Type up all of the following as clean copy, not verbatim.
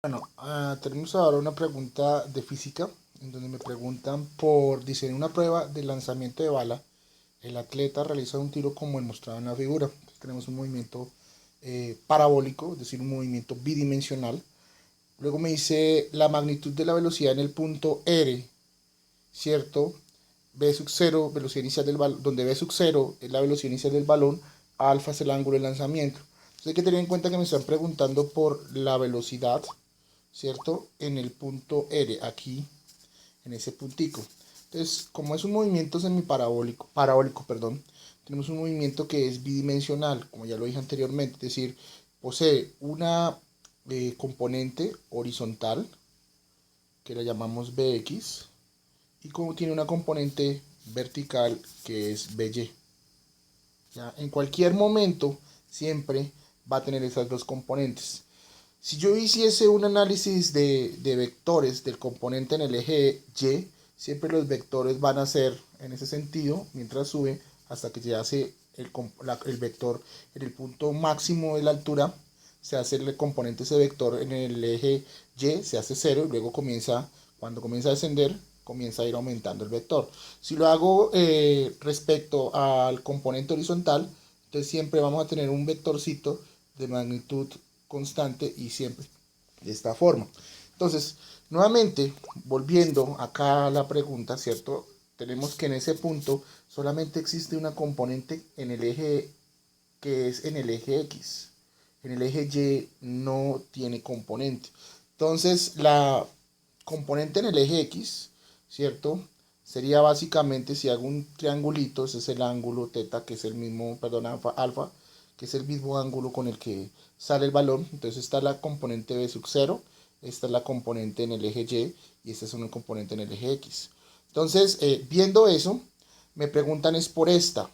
Bueno, tenemos ahora una pregunta de física, en donde me preguntan por diseñar una prueba de lanzamiento de bala. El atleta realiza un tiro como el mostrado en la figura. Entonces, tenemos un movimiento parabólico, es decir, un movimiento bidimensional. Luego me dice la magnitud de la velocidad en el punto R, ¿cierto? B sub 0, velocidad inicial del balón, donde B sub 0 es la velocidad inicial del balón, alfa es el ángulo de lanzamiento. Entonces hay que tener en cuenta que me están preguntando por la velocidad, ¿cierto? En el punto R, aquí, en ese puntico. Entonces, como es un movimiento parabólico, perdón, tenemos un movimiento que es bidimensional, como ya lo dije anteriormente, es decir, posee una componente horizontal, que la llamamos Bx, y como tiene una componente vertical, que es By. ¿Ya? En cualquier momento, siempre va a tener esas dos componentes. Si yo hiciese un análisis de vectores del componente en el eje Y, siempre los vectores van a ser en ese sentido, mientras sube, hasta que se hace el vector en el punto máximo de la altura, se hace el componente ese vector en el eje Y, se hace 0 y luego cuando comienza a descender, comienza a ir aumentando el vector. Si lo hago respecto al componente horizontal, entonces siempre vamos a tener un vectorcito de magnitud constante y siempre de esta forma. Entonces, nuevamente, volviendo acá a la pregunta, ¿cierto? Tenemos que en ese punto solamente existe una componente en el eje que es en el eje X. En el eje Y no tiene componente. Entonces, la componente en el eje X, ¿cierto? Sería básicamente, si hago un triangulito, ese es el ángulo teta, que es el mismo, perdón, alfa, que es el mismo ángulo con el que sale el balón. Entonces está la componente B sub 0, esta es la componente en el eje Y esta es una componente en el eje X. Entonces, viendo eso, me preguntan es por esta.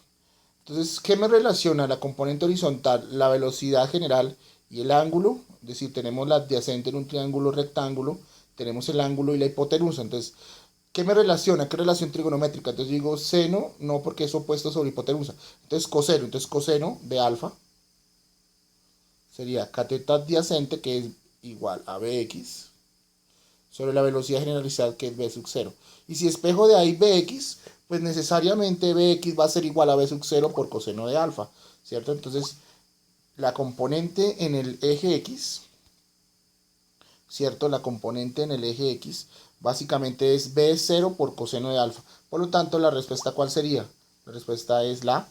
Entonces, ¿qué me relaciona la componente horizontal, la velocidad general y el ángulo? Es decir, tenemos la adyacente en un triángulo rectángulo, tenemos el ángulo y la hipotenusa. Entonces, ¿qué me relaciona? ¿Qué relación trigonométrica? Entonces digo seno, no, porque es opuesto sobre hipotenusa. Entonces coseno. Entonces coseno de alfa sería cateto adyacente, que es igual a Bx, sobre la velocidad generalizada, que es B sub 0. Y si espejo de ahí Bx, pues necesariamente Bx va a ser igual a B sub 0 por coseno de alfa, ¿cierto? Entonces, la componente en el eje X, ¿cierto? La componente en el eje X básicamente es B0 por coseno de alfa. Por lo tanto, la respuesta, ¿cuál sería? La respuesta es la